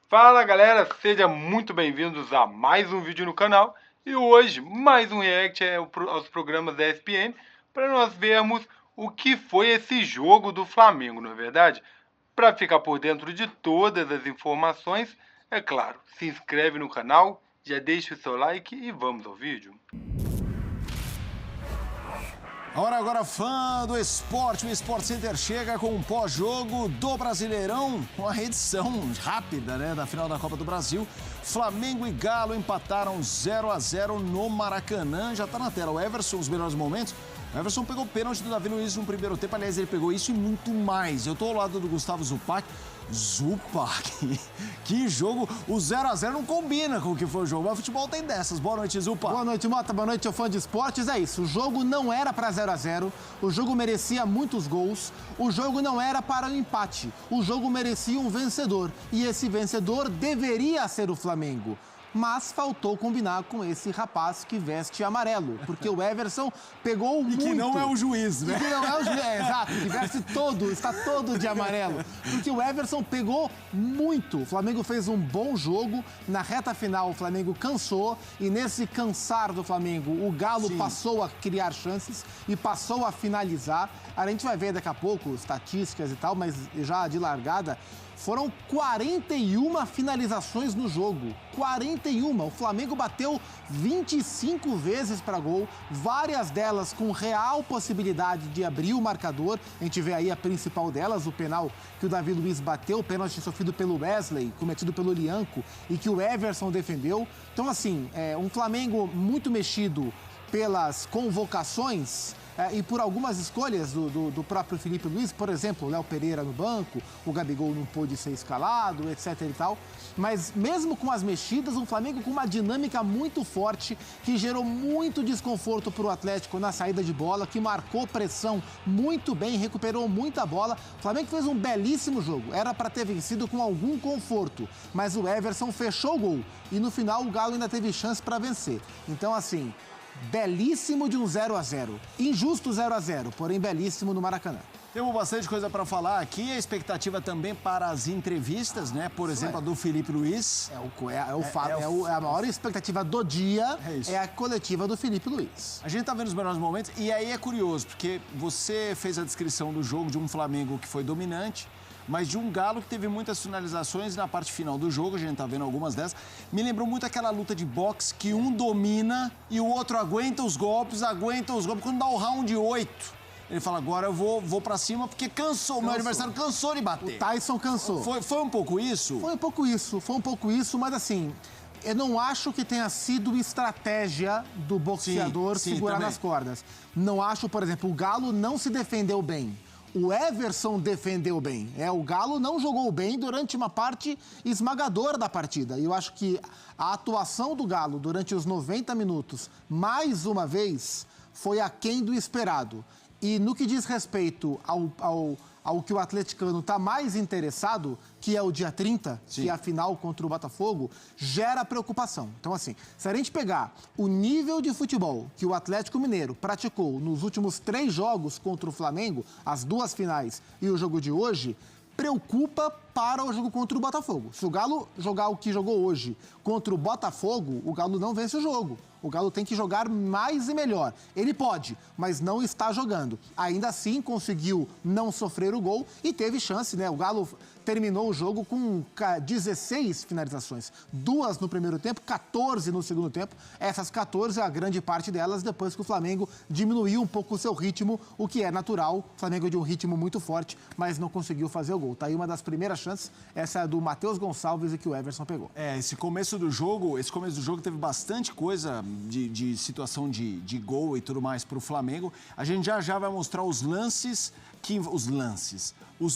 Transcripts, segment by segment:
Fala galera, sejam muito bem-vindos a mais um vídeo no canal. E hoje, mais um react aos programas da ESPN, para nós vermos o que foi esse jogo do Flamengo, não é verdade? Para ficar por dentro de todas as informações, é claro, se inscreve no canal, já deixa o seu like e vamos ao vídeo. Hora agora, fã do esporte, o Sport Center chega com um pós-jogo do Brasileirão, uma edição rápida, né, da final da Copa do Brasil. Flamengo e Galo empataram 0-0 no Maracanã, já tá na tela o Everson, os melhores momentos. O Everson pegou o pênalti do Davi Luiz no primeiro tempo, aliás, ele pegou isso e muito mais. Eu tô ao lado do Gustavo Zupac. Zupac, que jogo, o 0-0 não combina com o que foi o jogo, mas o futebol tem dessas. Boa noite, Zupac. Boa noite, Mota, boa noite, fã de esportes. É isso, o jogo não era para 0-0, o jogo merecia muitos gols, o jogo não era para um empate, o jogo merecia um vencedor, e esse vencedor deveria ser o Flamengo. Mas faltou combinar com esse rapaz que veste amarelo, porque o Everson pegou muito. E que não é o juiz, né? E que não é o juiz, exato, que veste todo, está todo de amarelo. Porque o Everson pegou muito. O Flamengo fez um bom jogo, na reta final o Flamengo cansou, e nesse cansar do Flamengo, o Galo passou a criar chances e passou a finalizar. A gente vai ver daqui a pouco estatísticas e tal, mas já de largada, foram 41 finalizações no jogo. 41. O Flamengo bateu 25 vezes para gol, várias delas com real possibilidade de abrir o marcador. A gente vê aí a principal delas, o penal que o Davi Luiz bateu, o pênalti sofrido pelo Wesley, cometido pelo Lianco, e que o Everson defendeu. Então, assim, um Flamengo muito mexido pelas convocações e por algumas escolhas do próprio Felipe Luiz, por exemplo, o Léo Pereira no banco, o Gabigol não pôde ser escalado, etc e tal. Mas mesmo com as mexidas, o Flamengo com uma dinâmica muito forte, que gerou muito desconforto para o Atlético na saída de bola, que marcou pressão muito bem, recuperou muita bola. O Flamengo fez um belíssimo jogo, era para ter vencido com algum conforto, mas o Everson fechou o gol e no final o Galo ainda teve chance para vencer. Então, assim, belíssimo de um 0-0. Injusto 0-0, porém belíssimo no Maracanã. Temos bastante coisa para falar aqui, a expectativa também para as entrevistas, né? Por exemplo, a do Felipe Luiz. A maior expectativa do dia é a coletiva do Felipe Luiz. A gente tá vendo os melhores momentos e aí é curioso, porque você fez a descrição do jogo de um Flamengo que foi dominante, mas de um Galo que teve muitas finalizações na parte final do jogo, a gente tá vendo algumas dessas. Me lembrou muito aquela luta de boxe que um domina e o outro aguenta os golpes. Quando dá o round 8, ele fala, agora eu vou pra cima porque cansou, o meu adversário cansou de bater. O Tyson cansou. Foi um pouco isso? Foi um pouco isso, mas assim, eu não acho que tenha sido estratégia do boxeador segurar nas cordas. Não acho, por exemplo, o Galo não se defendeu bem. O Everson defendeu bem. O Galo não jogou bem durante uma parte esmagadora da partida. E eu acho que a atuação do Galo durante os 90 minutos, mais uma vez, foi aquém do esperado. E no que diz respeito ao que o atleticano está mais interessado, que é o dia 30, que é a final contra o Botafogo, gera preocupação. Então, assim, se a gente pegar o nível de futebol que o Atlético Mineiro praticou nos últimos 3 jogos contra o Flamengo, as 2 finais e o jogo de hoje, preocupa para o jogo contra o Botafogo. Se o Galo jogar o que jogou hoje contra o Botafogo, o Galo não vence o jogo. O Galo tem que jogar mais e melhor. Ele pode, mas não está jogando. Ainda assim, conseguiu não sofrer o gol e teve chance, né? O Galo terminou o jogo com 16 finalizações. 2 no primeiro tempo, 14 no segundo tempo. Essas 14, a grande parte delas, depois que o Flamengo diminuiu um pouco o seu ritmo, o que é natural. O Flamengo de um ritmo muito forte, mas não conseguiu fazer o gol. Tá aí uma das primeiras chances, essa é do Matheus Gonçalves e que o Everson pegou. Esse começo do jogo teve bastante coisa de situação de gol e tudo mais para o Flamengo. A gente já vai mostrar os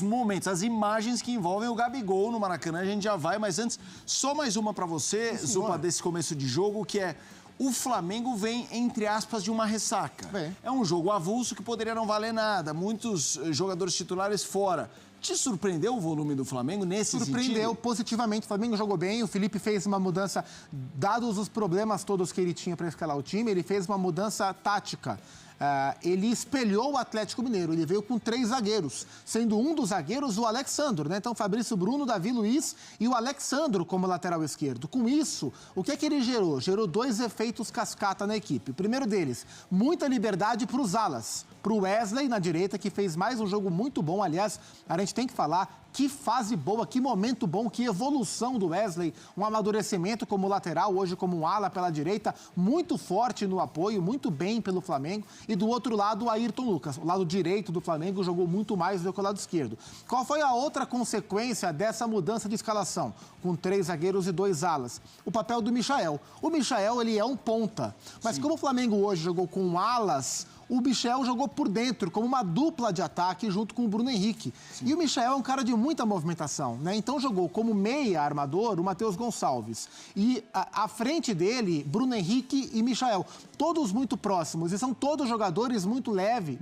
momentos, as imagens que envolvem o Gabigol no Maracanã. A gente já vai, mas antes, só mais uma para você, Zupa, desse começo de jogo, que é o Flamengo vem, entre aspas, de uma ressaca. É um jogo avulso que poderia não valer nada, muitos jogadores titulares fora. Te surpreendeu o volume do Flamengo nesse sentido? Surpreendeu positivamente. O Flamengo jogou bem. O Felipe fez uma mudança, dados os problemas todos que ele tinha para escalar o time, ele fez uma mudança tática. ele espelhou o Atlético Mineiro. Ele veio com 3 zagueiros, sendo um dos zagueiros o Alexandro, né? Então, Fabrício Bruno, Davi Luiz e o Alexandro como lateral esquerdo. Com isso, o que é que ele gerou? Gerou 2 efeitos cascata na equipe. O primeiro deles, muita liberdade para os alas. Para o Wesley na direita, que fez mais um jogo muito bom. Aliás, a gente tem que falar, que fase boa, que momento bom, que evolução do Wesley. Um amadurecimento como lateral, hoje como um ala pela direita, muito forte no apoio, muito bem pelo Flamengo. E do outro lado, o Ayrton Lucas. O lado direito do Flamengo jogou muito mais do que o lado esquerdo. Qual foi a outra consequência dessa mudança de escalação? Com 3 zagueiros e 2 alas. O papel do Michael. O Michael, ele é um ponta. Mas como o Flamengo hoje jogou com alas, o Michel jogou por dentro, como uma dupla de ataque junto com o Bruno Henrique. Sim. E o Michel é um cara de muita movimentação, né? Então jogou como meia armador o Matheus Gonçalves. E à frente dele, Bruno Henrique e Michel. Todos muito próximos. E são todos jogadores muito leves,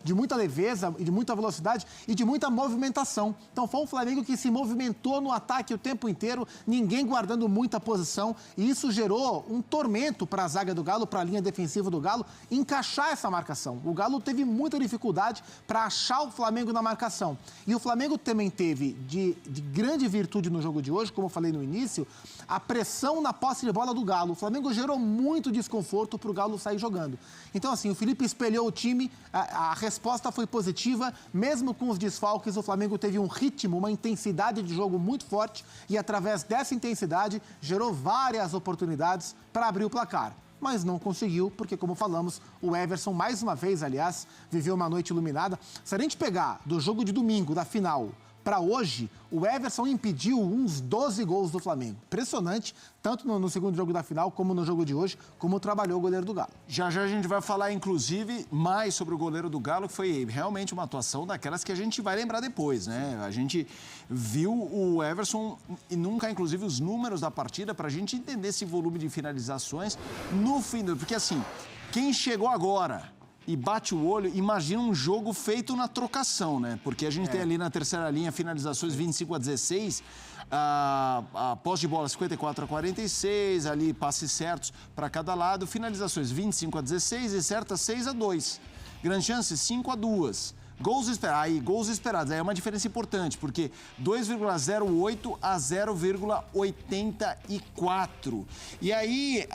de muita leveza, de muita velocidade e de muita movimentação. Então foi um Flamengo que se movimentou no ataque o tempo inteiro, ninguém guardando muita posição. E isso gerou um tormento para a zaga do Galo, para a linha defensiva do Galo, encaixar essa marcação. O Galo teve muita dificuldade para achar o Flamengo na marcação. E o Flamengo também teve de grande virtude no jogo de hoje, como eu falei no início, a pressão na posse de bola do Galo. O Flamengo gerou muito desconforto para o Galo sair jogando. Então, assim, o Felipe espelhou o time, a resposta foi positiva, mesmo com os desfalques, o Flamengo teve um ritmo, uma intensidade de jogo muito forte e, através dessa intensidade, gerou várias oportunidades para abrir o placar. Mas não conseguiu, porque, como falamos, o Everson, mais uma vez, aliás, viveu uma noite iluminada. Se a gente pegar do jogo de domingo, da final, para hoje, o Everson impediu uns 12 gols do Flamengo. Impressionante, tanto no segundo jogo da final, como no jogo de hoje, como trabalhou o goleiro do Galo. Já já a gente vai falar, inclusive, mais sobre o goleiro do Galo, que foi realmente uma atuação daquelas que a gente vai lembrar depois, né? A gente viu o Everson e nunca, inclusive, os números da partida para a gente entender esse volume de finalizações no fim do... Porque, assim, quem chegou agora e bate o olho, imagina um jogo feito na trocação, né? Porque a gente tem ali na terceira linha finalizações 25-16, a posse de bola 54-46, ali passes certos para cada lado, finalizações 25-16 e certas 6-2. Grande chance 5-2. Gols esperados, aí é uma diferença importante, porque 2,08 a 0,84. E aí,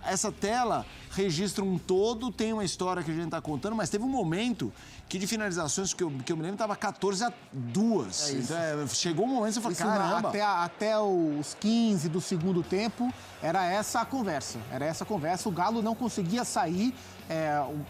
essa tela registra um todo, tem uma história que a gente está contando, mas teve um momento que de finalizações que eu me lembro estava 14-2. Então, chegou um momento que você falou, caramba. Até os 15 do segundo tempo, era essa a conversa. O Galo não conseguia sair.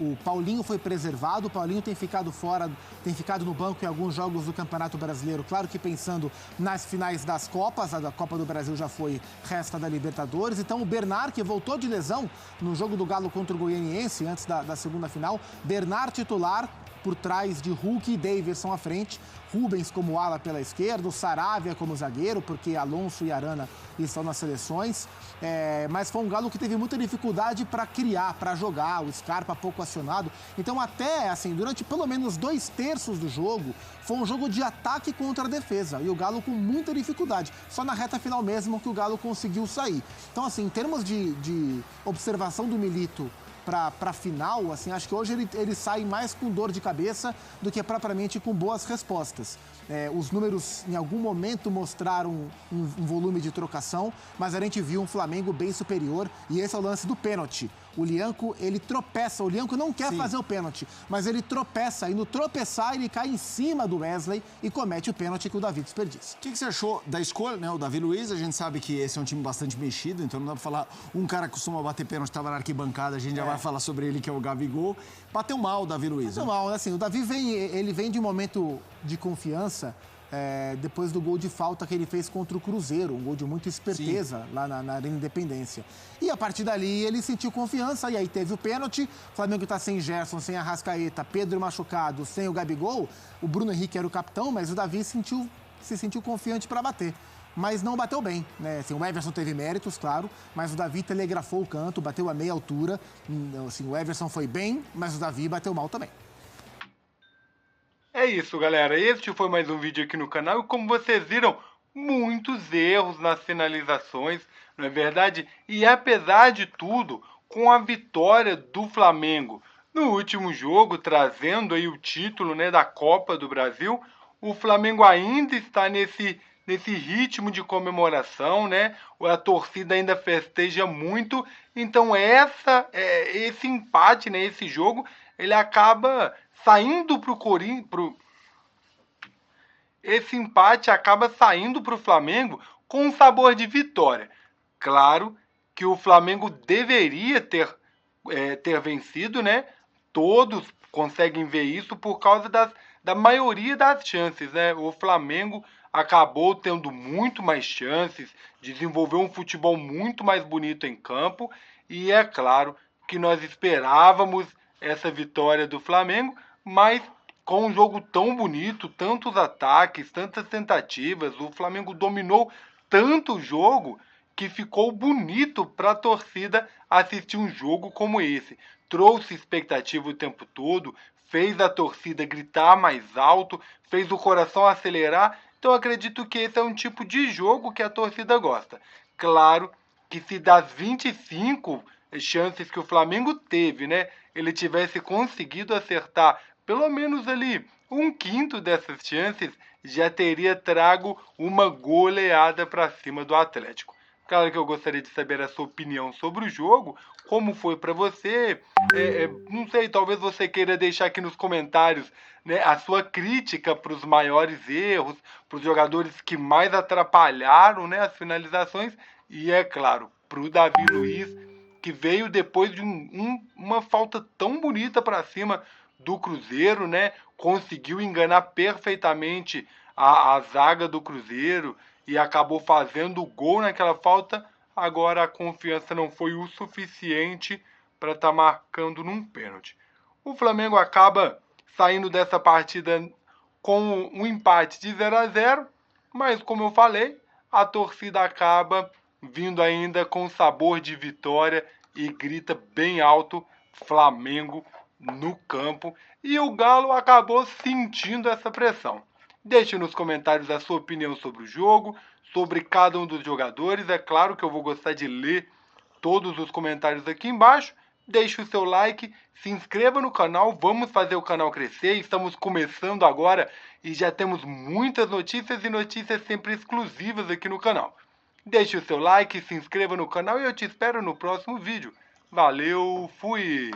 O Paulinho foi preservado, o Paulinho tem ficado fora, tem ficado no banco em alguns jogos do Campeonato Brasileiro, claro que pensando nas finais das Copas, a da Copa do Brasil já foi, resta da Libertadores. Então o Bernard, que voltou de lesão no jogo do Galo contra o Goianiense, antes da segunda final, Bernard titular, por trás de Hulk e Daverson à frente, Rubens como ala pela esquerda, o Saravia como zagueiro, porque Alonso e Arana estão nas seleções. Mas foi um Galo que teve muita dificuldade para criar, para jogar, o Scarpa pouco acionado. Então até, assim, durante pelo menos 2/3 do jogo, foi um jogo de ataque contra a defesa. E o Galo com muita dificuldade. Só na reta final mesmo que o Galo conseguiu sair. Então, assim, em termos de observação do Milito para a final, assim, acho que hoje ele sai mais com dor de cabeça do que propriamente com boas respostas. Os números, em algum momento, mostraram um volume de trocação, mas a gente viu um Flamengo bem superior, e esse é o lance do pênalti. O Lianco, ele tropeça. O Lianco não quer fazer o pênalti, mas ele tropeça. E no tropeçar, ele cai em cima do Wesley e comete o pênalti que o Davi desperdiça. O que você achou da escolha, né? O Davi Luiz, a gente sabe que esse é um time bastante mexido, então não dá pra falar. Um cara que costuma bater pênalti, estava na arquibancada, a gente já vai falar sobre ele, que é o Gabigol. Bateu mal o Davi Luiz. Bateu mal, assim, o Davi vem de um momento de confiança. Depois do gol de falta que ele fez contra o Cruzeiro, um gol de muita esperteza lá na Arena Independência. E a partir dali ele sentiu confiança, e aí teve o pênalti. O Flamengo está sem Gerson, sem Arrascaeta, Pedro machucado, sem o Gabigol. O Bruno Henrique era o capitão, mas o Davi se sentiu confiante para bater. Mas não bateu bem, né? Assim, o Everson teve méritos, claro, mas o Davi telegrafou o canto, bateu a meia altura. Assim, o Everson foi bem, mas o Davi bateu mal também. É isso, galera. Este foi mais um vídeo aqui no canal. E como vocês viram, muitos erros nas finalizações, não é verdade? E apesar de tudo, com a vitória do Flamengo No último jogo, trazendo aí o título, né, da Copa do Brasil, o Flamengo ainda está nesse ritmo de comemoração, né? A torcida ainda festeja muito, então esse empate, né, esse jogo, ele acaba saindo para o Corinthians, esse empate acaba saindo para o Flamengo com um sabor de vitória. Claro que o Flamengo deveria ter vencido, né? Todos conseguem ver isso por causa da maioria das chances, né? O Flamengo acabou tendo muito mais chances, desenvolveu um futebol muito mais bonito em campo e é claro que nós esperávamos essa vitória do Flamengo, mas com um jogo tão bonito, tantos ataques, tantas tentativas, o Flamengo dominou tanto o jogo que ficou bonito para a torcida assistir um jogo como esse. Trouxe expectativa o tempo todo, fez a torcida gritar mais alto, fez o coração acelerar. Então acredito que esse é um tipo de jogo que a torcida gosta. Claro que se das 25 chances que o Flamengo teve, né, ele tivesse conseguido acertar pelo menos ali um quinto dessas chances, já teria trago uma goleada para cima do Atlético. Claro que eu gostaria de saber a sua opinião sobre o jogo, como foi para você. Não sei, talvez você queira deixar aqui nos comentários, né, a sua crítica para os maiores erros, para os jogadores que mais atrapalharam, né, as finalizações. E é claro, para o Davi Luiz, que veio depois de uma falta tão bonita para cima do Cruzeiro, né? Conseguiu enganar perfeitamente a zaga do Cruzeiro e acabou fazendo o gol naquela falta. Agora a confiança não foi o suficiente para estar marcando num pênalti. O Flamengo acaba saindo dessa partida com um empate de 0-0, mas como eu falei, a torcida acaba vindo ainda com sabor de vitória e grita bem alto Flamengo no campo, e o Galo acabou sentindo essa pressão. Deixe nos comentários a sua opinião sobre o jogo, sobre cada um dos jogadores. É claro que eu vou gostar de ler todos os comentários aqui embaixo. Deixe o seu like, se inscreva no canal, vamos fazer o canal crescer. Estamos começando agora e já temos muitas notícias e notícias sempre exclusivas aqui no canal. Deixe o seu like, se inscreva no canal e eu te espero no próximo vídeo. Valeu, fui!